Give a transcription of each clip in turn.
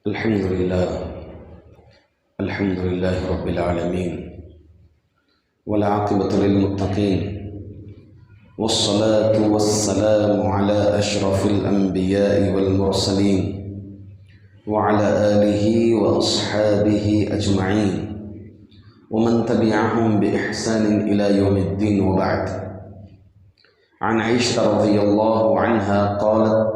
الحمد لله رب العالمين والعاقبة للمتقين والصلاة والسلام على أشرف الأنبياء والمرسلين وعلى آله وأصحابه أجمعين ومن تبعهم بإحسان إلى يوم الدين، وبعد. عن عائشة رضي الله عنها قالت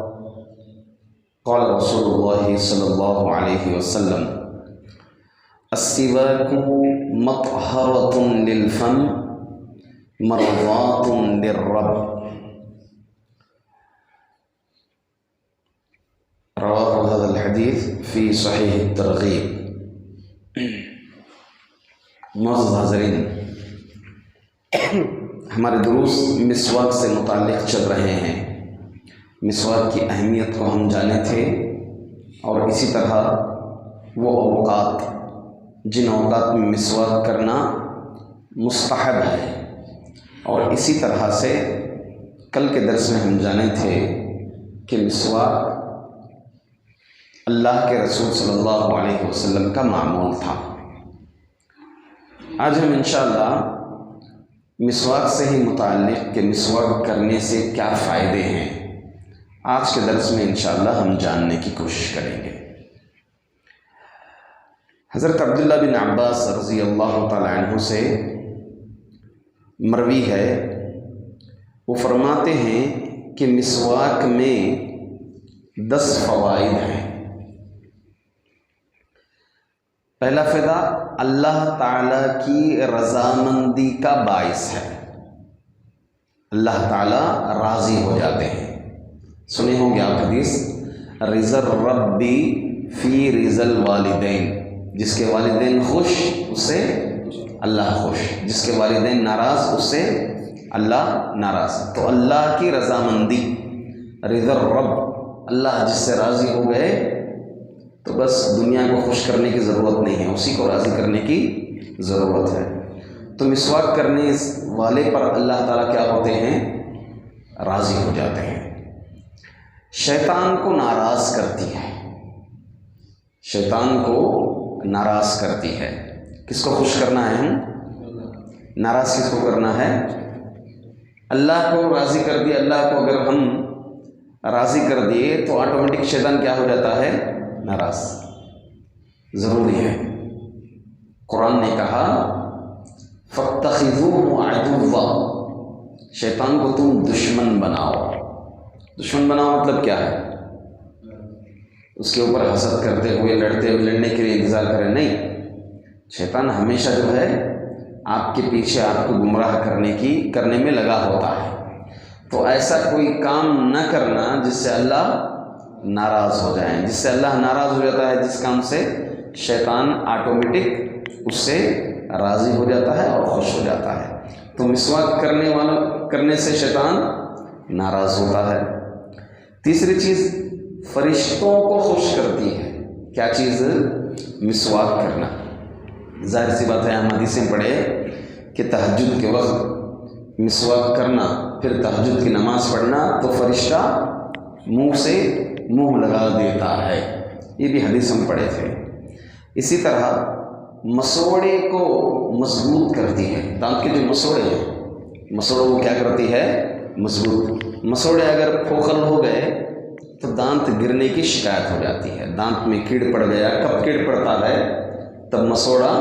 قال رسول الله صلى الله عليه وسلم: السواك مطهرة للفم مرضاة للرب. رواه هذا الحديث في صحيح الترغيب. معزز حاضرین، ہمارے دروس مسواک سے متعلق چل رہے ہیں۔ مسواک کی اہمیت کو ہم جانے تھے، اور اسی طرح وہ اوقات جن اوقات میں مسواک کرنا مستحب ہے، اور اسی طرح سے کل کے درس میں ہم جانے تھے کہ مسواک اللہ کے رسول صلی اللہ علیہ وسلم کا معمول تھا۔ آج ہم انشاءاللہ مسواک سے ہی متعلق کہ مسواک کرنے سے کیا فائدے ہیں، آج کے درس میں انشاءاللہ ہم جاننے کی کوشش کریں گے۔ حضرت عبداللہ بن عباس رضی اللہ تعالی عنہ سے مروی ہے، وہ فرماتے ہیں کہ مسواک میں 10 فوائد ہیں۔ پہلا فائدہ اللہ تعالیٰ کی رضامندی کا باعث ہے، اللہ تعالیٰ راضی ہو جاتے ہیں۔ سنے ہوں گے آپ حدیث، رضا الربی فی رضا الوالدین، جس کے والدین خوش اس سے اللہ خوش، جس کے والدین ناراض اس سے اللہ ناراض۔ تو اللہ کی رضامندی، رضا الرب، اللہ جس سے راضی ہو گئے تو بس دنیا کو خوش کرنے کی ضرورت نہیں ہے، اسی کو راضی کرنے کی ضرورت ہے۔ تو مسواک کرنے والے پر اللہ تعالیٰ کیا ہوتے ہیں؟ راضی ہو جاتے ہیں۔ شیطان کو ناراض کرتی ہے، شیطان کو ناراض کرتی ہے۔ کس کو خوش کرنا ہے ہم؟ ناراض کس کو کرنا ہے؟ اللہ کو راضی کر دیا۔ اللہ کو اگر ہم راضی کر دیے تو آٹومیٹک شیطان کیا ہو جاتا ہے؟ ناراض۔ ضروری ہے، قرآن نے کہا فَاتَّخِذُوهُ عَدُوًّا، شیطان کو تم دشمن بناؤ۔ دشمن بناؤ مطلب کیا ہے؟ اس کے اوپر حسد کرتے ہوئے لڑنے کے لیے انتظار کریں، نہیں۔ شیطان ہمیشہ جو ہے آپ کے پیچھے آپ کو گمراہ کرنے میں لگا ہوتا ہے۔ تو ایسا کوئی کام نہ کرنا جس سے اللہ ناراض ہو جائیں۔ جس سے اللہ ناراض ہو جاتا ہے، جس کام سے شیطان آٹومیٹک اس سے راضی ہو جاتا ہے اور خوش ہو جاتا ہے۔ تو مسواک کرنے سے شیطان ناراض ہوتا ہے۔ تیسری چیز، فرشتوں کو خوش کرتی ہے۔ کیا چیز؟ مسواک کرنا۔ ظاہر سی بات ہے، ہم حدیثیں پڑھے کہ تہجد کے وقت مسواک کرنا، پھر تہجد کی نماز پڑھنا تو فرشتہ منہ سے منہ لگا دیتا ہے، یہ بھی حدیث ہم پڑھے تھے۔ اسی طرح مسوڑے کو مضبوط کرتی ہے۔ دانت کے جو مسوڑے ہیں، مسوڑوں کو کیا کرتی ہے؟ مضبوط۔ مسوڑے اگر کھوکھل ہو گئے تو دانت گرنے کی شکایت ہو جاتی ہے۔ دانت میں کیڑ پڑ گیا، کب کیڑ پڑتا ہے؟ تب مسوڑا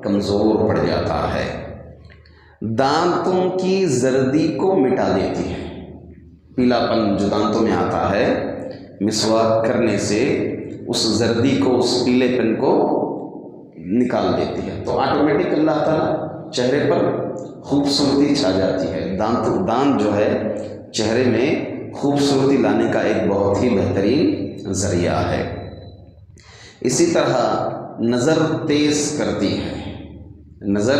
کمزور پڑ جاتا ہے۔ دانتوں کی زردی کو مٹا دیتی ہے، پیلا پن جو دانتوں میں آتا ہے، مسواک کرنے سے اس زردی کو، اس پیلے پن کو نکال دیتی ہے۔ تو آٹومیٹک اللہ تعالیٰ چہرے پر خوبصورتی چھا جاتی ہے۔ دانت جو ہے چہرے میں خوبصورتی لانے کا ایک بہت ہی بہترین ذریعہ ہے۔ اسی طرح نظر تیز کرتی ہے، نظر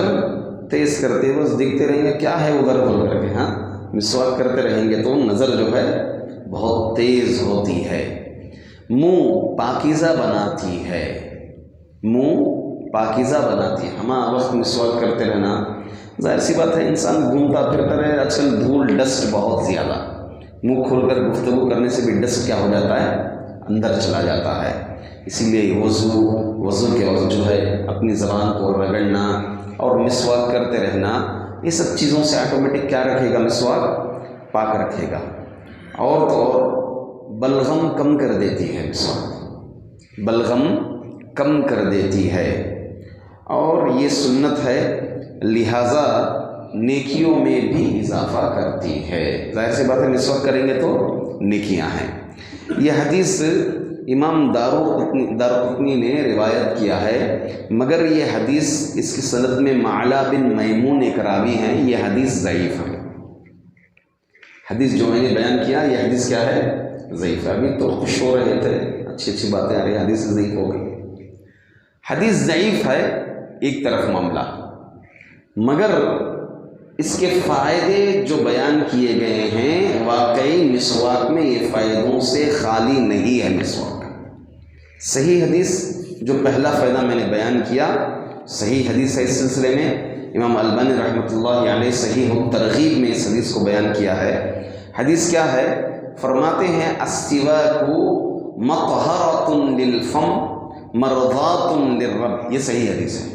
تیز کرتے بس دیکھتے رہیں گے کیا ہے ادھر ادھر کر کے، ہاں مسواک کرتے رہیں گے تو نظر جو ہے بہت تیز ہوتی ہے۔ منہ پاکیزہ بناتی ہے، منہ پاکیزہ بناتی ہے۔ ہمارا وقت مسواک کرتے رہنا، ظاہر سی بات ہے انسان گھومتا پھرتا رہے، آج کل دھول ڈسٹ بہت زیادہ، منہ کھول کر گفتگو کرنے سے بھی ڈسٹ کیا ہو جاتا ہے؟ اندر چلا جاتا ہے۔ اسی لیے وضو کے وقت جو ہے اپنی زبان کو رگڑنا اور مسواک کرتے رہنا، یہ سب چیزوں سے آٹومیٹک کیا رکھے گا؟ مسواک پاک رکھے گا۔ اور تو اور بلغم کم کر دیتی ہے مسواک، بلغم کم کر دیتی ہے، اور یہ سنت ہے، لہٰذا نیکیوں میں بھی اضافہ کرتی ہے۔ ظاہر سی بات ہے مسواک کریں گے تو نیکیاں ہیں۔ یہ حدیث امام دارقطنی نے روایت کیا ہے، مگر یہ حدیث، اس کی سند میں معلا بن میمون ایک راوی ہیں، یہ حدیث ضعیف ہے۔ حدیث جو میں نے بیان کیا یہ حدیث کیا ہے؟ ضعیف ہے۔ ابھی تو خوش ہو رہے تھے، اچھی باتیں آ رہی ہیں، حدیث ضعیف ہو گئی۔ حدیث ضعیف ہے ایک طرف معاملہ، مگر اس کے فائدے جو بیان کیے گئے ہیں، واقعی مسواک میں یہ فائدوں سے خالی نہیں ہے۔ مسواک صحیح حدیث جو پہلا فائدہ میں نے بیان کیا، صحیح حدیث ہے۔ اس سلسلے میں امام البانی رحمۃ اللہ علیہ صحیح الترغیب میں اس حدیث کو بیان کیا ہے۔ حدیث کیا ہے؟ فرماتے ہیں السواک مطہرۃ للفم مرضات للرب، یہ صحیح حدیث ہے۔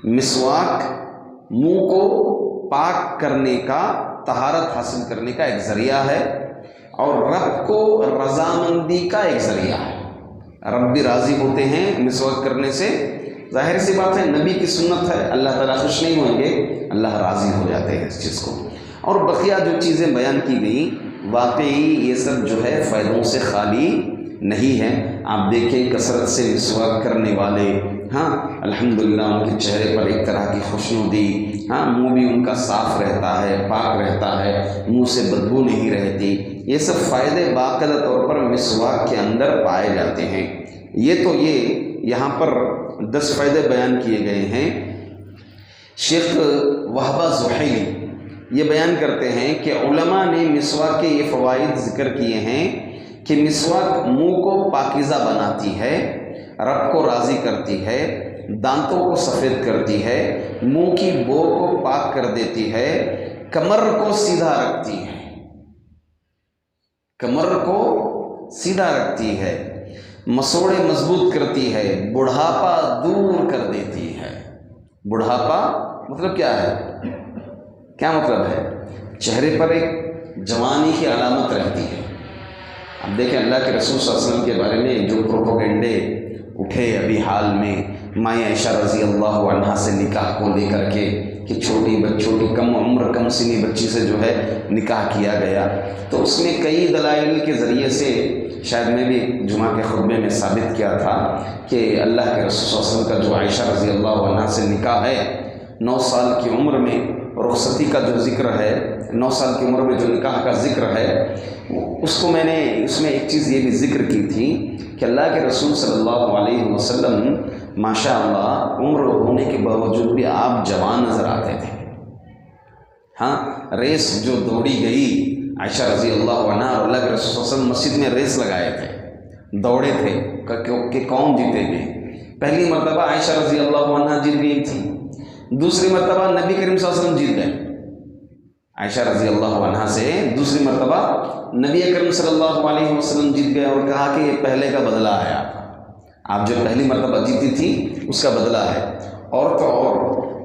مسواک منہ کو پاک کرنے کا، طہارت حاصل کرنے کا ایک ذریعہ ہے، اور رب کو رضامندی کا ایک ذریعہ ہے۔ رب بھی راضی ہوتے ہیں مسواک کرنے سے، ظاہر سی بات ہے نبی کی سنت ہے، اللہ تعالیٰ خوش نہیں ہوں گے، اللہ راضی ہو جاتے ہیں اس چیز کو۔ اور بقیہ جو چیزیں بیان کی گئیں، واقعی یہ سب جو ہے فائدوں سے خالی نہیں ہے۔ آپ دیکھیں کثرت سے مسواک کرنے والے، ہاں الحمدللہ ان کے چہرے پر ایک طرح کی خوشنودی، ہاں منہ بھی ان کا صاف رہتا ہے، پاک رہتا ہے، منہ سے بدبو نہیں رہتی۔ یہ سب فائدے باقاعدہ طور پر مسواک کے اندر پائے جاتے ہیں۔ یہ یہاں پر 10 فائدے بیان کیے گئے ہیں۔ شیخ وہبہ زحیلی یہ بیان کرتے ہیں کہ علماء نے مسواک کے یہ فوائد ذکر کیے ہیں کہ مسواک منہ کو پاکیزہ بناتی ہے، رب کو راضی کرتی ہے، دانتوں کو سفید کرتی ہے، منہ کی بو کو پاک کر دیتی ہے، کمر کو سیدھا رکھتی ہے، کمر کو سیدھا رکھتی ہے، مسوڑے مضبوط کرتی ہے، بڑھاپا دور کر دیتی ہے۔ بڑھاپا مطلب کیا ہے؟ کیا مطلب ہے؟ چہرے پر ایک جوانی کی علامت رہتی ہے۔ اب دیکھیں اللہ کے رسول صلی اللہ علیہ وسلم کے بارے میں جو پروپیگنڈے اٹھے ابھی حال میں، ماں عائشہ رضی اللہ عنہا سے نکاح کو لے کر کے کہ چھوٹی کم عمر کم سنی بچی سے جو ہے نکاح کیا گیا، تو اس میں کئی دلائل کے ذریعے سے، شاید میں بھی جمعہ کے خطبے میں ثابت کیا تھا کہ اللہ کے رسول صلی اللہ علیہ وسلم کا جو عائشہ رضی اللہ عنہا سے نکاح ہے، 9 سال کی عمر میں رخصتی کا جو ذکر ہے، 9 سال کی عمر میں جو نکاح کا ذکر ہے، اس کو میں نے اس میں ایک چیز یہ بھی ذکر کی تھی کہ اللہ کے رسول صلی اللہ علیہ وسلم ماشاء اللہ عمر ہونے کے باوجود بھی آپ جوان نظر آتے تھے۔ ہاں ریس جو دوڑی گئی عائشہ رضی اللہ عنہا اور اللہ کے رسول صلی اللہ علیہ وسلم مسجد میں ریس لگائے تھے، دوڑے تھے کہ کون جیتے گے۔ پہلی مرتبہ عائشہ رضی اللہ عنہا جیت گئی تھی، دوسری مرتبہ نبی کریم صلی اللہ علیہ وسلم جیت گئے عائشہ رضی اللہ عنہا سے، دوسری مرتبہ نبی کریم صلی اللہ علیہ وسلم جیت گئے اور کہا کہ یہ پہلے کا بدلہ ہے، آپ جو پہلی مرتبہ جیتی تھی اس کا بدلہ ہے۔ اور تو اور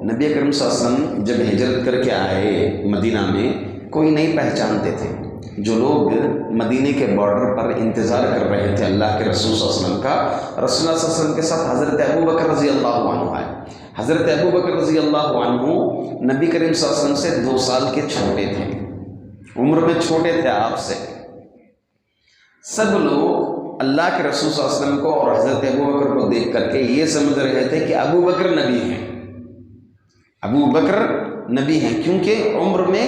نبی کریم صلی اللہ علیہ وسلم جب ہجرت کر کے آئے مدینہ میں، کوئی نہیں پہچانتے تھے۔ جو لوگ مدینے کے بارڈر پر انتظار کر رہے تھے اللہ کے رسول صلی اللہ علیہ وسلم کا، رسول اللہ صلی اللہ علیہ وسلم کے ساتھ حضرت ابو بکر رضی اللہ عنہ آئے۔ حضرت ابو بکر رضی اللہ عنہ نبی کریم صلی اللہ علیہ وسلم سے 2 سال کے چھوٹے تھے، عمر میں چھوٹے تھے آپ سے۔ سب لوگ اللہ کے رسول صلی اللہ علیہ وسلم کو اور حضرت ابو بکر کو دیکھ کر کے یہ سمجھ رہے تھے کہ ابو بکر نبی ہیں، ابو بکر نبی ہیں، کیونکہ عمر میں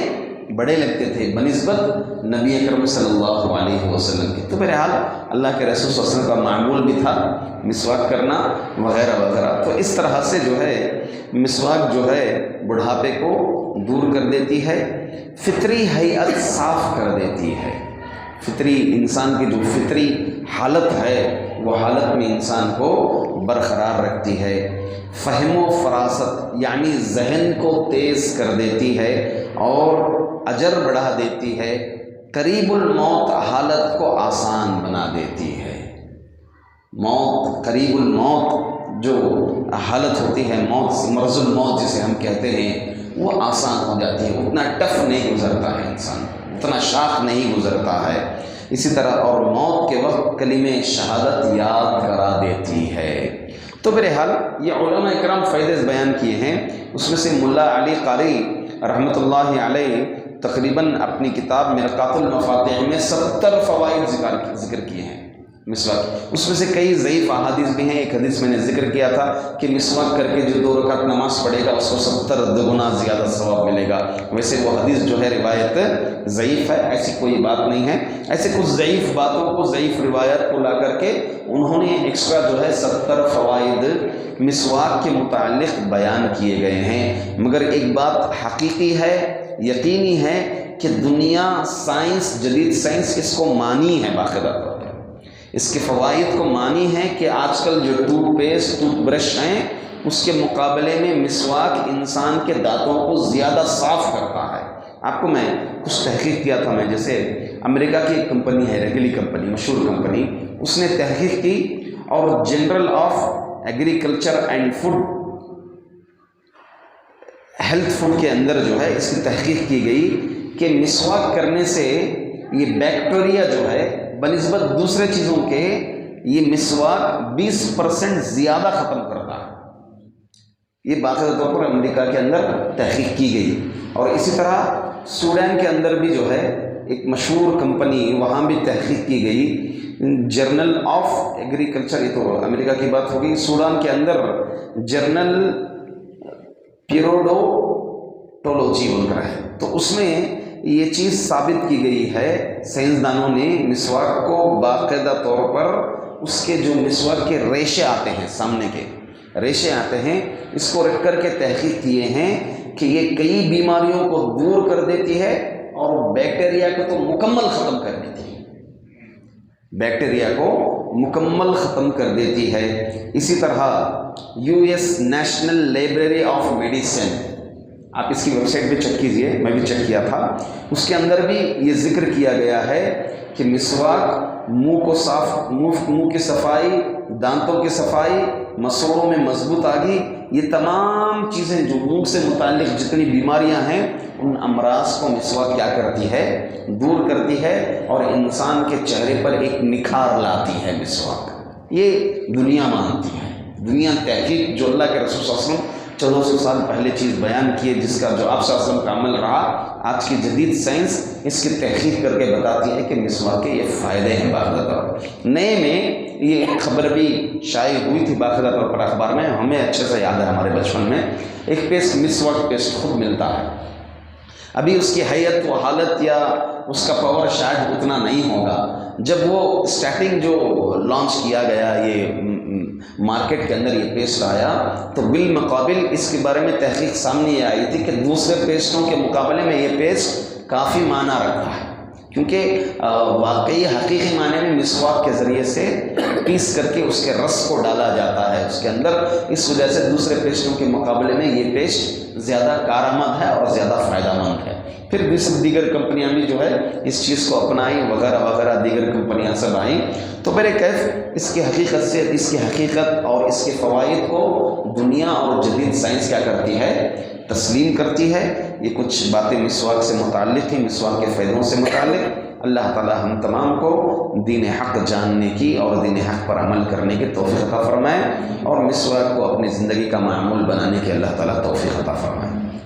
بڑے لگتے تھے بنسبت نبی اکرم صلی اللہ علیہ وسلم کے۔ تو بہرحال اللہ کے رسول صلی اللہ علیہ وسلم کا معمول بھی تھا مسواک کرنا وغیرہ وغیرہ۔ تو اس طرح سے جو ہے مسواک جو ہے بڑھاپے کو دور کر دیتی ہے، فطری ہیئت صاف کر دیتی ہے۔ فطری انسان کی جو فطری حالت ہے وہ حالت میں انسان کو برقرار رکھتی ہے، فہم و فراست یعنی ذہن کو تیز کر دیتی ہے اور اجر بڑھا دیتی ہے، قریب الموت حالت کو آسان بنا دیتی ہے۔ موت، قریب الموت جو حالت ہوتی ہے، موت، مرض الموت جسے ہم کہتے ہیں، وہ آسان ہو جاتی ہے، اتنا ٹف نہیں گزرتا ہے انسان، اتنا شاق نہیں گزرتا ہے۔ اسی طرح اور موت کے وقت کلمہ شہادت یاد کرا دیتی ہے۔ تو بہرحال یہ علماء کرام فائدے بیان کیے ہیں، اس میں سے ملا علی قاری رحمۃ اللہ علیہ تقریباً اپنی کتاب مرقات المفاتیح میں 70 فوائد ذکر کیے ہیں مسواک۔ اس میں سے کئی ضعیف احادیث بھی ہیں۔ ایک حدیث میں نے ذکر کیا تھا کہ مسواک کر کے جو 2 رکعت نماز پڑھے گا اس کو 70 گنا زیادہ ثواب ملے گا۔ ویسے وہ حدیث جو ہے روایت ضعیف ہے، ایسی کوئی بات نہیں ہے۔ ایسے کچھ ضعیف باتوں کو، ضعیف روایت کو لا کر کے انہوں نے ایکسٹرا جو ہے 70 فوائد مسواک کے متعلق بیان کیے گئے ہیں۔ مگر ایک بات حقیقی ہے، یقینی ہے کہ دنیا، سائنس، جدید سائنس اس کو مانی ہے، باقاعدہ طور پر اس کے فوائد کو مانی ہے کہ آج کل جو ٹوتھ پیسٹ، ٹوتھ برش ہیں، اس کے مقابلے میں مسواک انسان کے دانتوں کو زیادہ صاف کرتا ہے۔ آپ کو میں کچھ تحقیق کیا تھا، میں جیسے امریکہ کی ایک کمپنی ہے، ریگلی کمپنی، مشہور کمپنی، اس نے تحقیق کی اور general of agriculture and food, health food کے اندر جو ہے اس کی تحقیق کی گئی کہ مسواک کرنے سے یہ بیکٹیریا جو ہے بنسبت دوسرے چیزوں کے، یہ مسواک 20% زیادہ ختم کرتا ہے۔ یہ باقاعدہ طور پر امریکہ کے اندر تحقیق کی گئی۔ اور اسی طرح سوڈان کے اندر بھی جو ہے ایک مشہور کمپنی، وہاں بھی تحقیق کی گئی، جرنل آف ایگریکلچر، یہ تو امریکہ کی بات ہوگی، سوڈان کے اندر جرنل پیروڈونٹولوجی بول کر ہے، تو اس میں یہ چیز ثابت کی گئی ہے، سائنسدانوں نے مسواک کو باقاعدہ طور پر اس کے جو مسواک کے ریشے آتے ہیں، سامنے کے ریشے آتے ہیں، اس کو رکھ کر کے تحقیق کیے ہیں کہ یہ کئی بیماریوں کو دور کر دیتی ہے اور بیکٹیریا کو تو مکمل ختم کر دیتی ہے، بیکٹیریا کو مکمل ختم کر دیتی ہے۔ اسی طرح US national library of medicine, آپ اس کی ویب سائٹ پہ چیک کیجئے، میں بھی چیک کیا تھا، اس کے اندر بھی یہ ذکر کیا گیا ہے کہ مسواک منہ کو صاف، منہ کی صفائی، دانتوں کی صفائی، مسوڑوں میں مضبوط آگی، یہ تمام چیزیں جو منہ سے متعلق جتنی بیماریاں ہیں ان امراض کو مسواک کیا کرتی ہے، دور کرتی ہے، اور انسان کے چہرے پر ایک نکھار لاتی ہے مسواک۔ یہ دنیا مانتی ہے، دنیا تحقیق جو اللہ کے رسول صلی اللہ علیہ وسلم 1400 سال پہلے چیز بیان کیے، جس کا جو آپ صلی اللہ علیہ وسلم کا عمل رہا، آج کی جدید سائنس اس کی تحقیق کر کے بتاتی ہے کہ مسواک کے یہ فائدے ہیں۔ باقاعدہ طور پر نئے میں یہ خبر بھی شائع ہوئی تھی باقاعدہ طور پر اخبار میں، ہمیں اچھے سے یاد ہے، ہمارے بچپن میں ایک پیسٹ، مسواک پیسٹ خود ملتا ہے، ابھی اس کی حیت و حالت یا اس کا پاور شاید اتنا نہیں ہوگا۔ جب وہ اسٹارٹنگ جو لانچ کیا گیا، یہ مارکیٹ کے اندر یہ پیسٹ آیا، تو بالمقابل اس کے بارے میں تحقیق سامنے یہ آئی تھی کہ دوسرے پیسٹوں کے مقابلے میں یہ پیسٹ کافی معنی رکھتا ہے، کیونکہ واقعی حقیقی معنی میں مسواک کے ذریعے سے پیس کر کے اس کے رس کو ڈالا جاتا ہے اس کے اندر، اس وجہ سے دوسرے پیسٹوں کے مقابلے میں یہ پیسٹ زیادہ کارآمد ہے اور زیادہ فائدہ مند ہے۔ پھر دیگر کمپنیاں بھی جو ہے اس چیز کو اپنائیں، وغیرہ وغیرہ دیگر کمپنیاں سب آئیں، تو برکیف اس کی حقیقت سے، اس کی حقیقت اور اس کے فوائد کو دنیا اور جدید سائنس کیا کرتی ہے، تسلیم کرتی ہے۔ یہ کچھ باتیں مسواک سے متعلق ہیں، مسواک کے فائدوں سے متعلق۔ اللہ تعالی ہم تمام کو دین حق جاننے کی اور دین حق پر عمل کرنے کی توفیق عطا فرمائے، اور مسواک کو اپنی زندگی کا معمول بنانے کی اللہ تعالی توفیق عطا فرمائے۔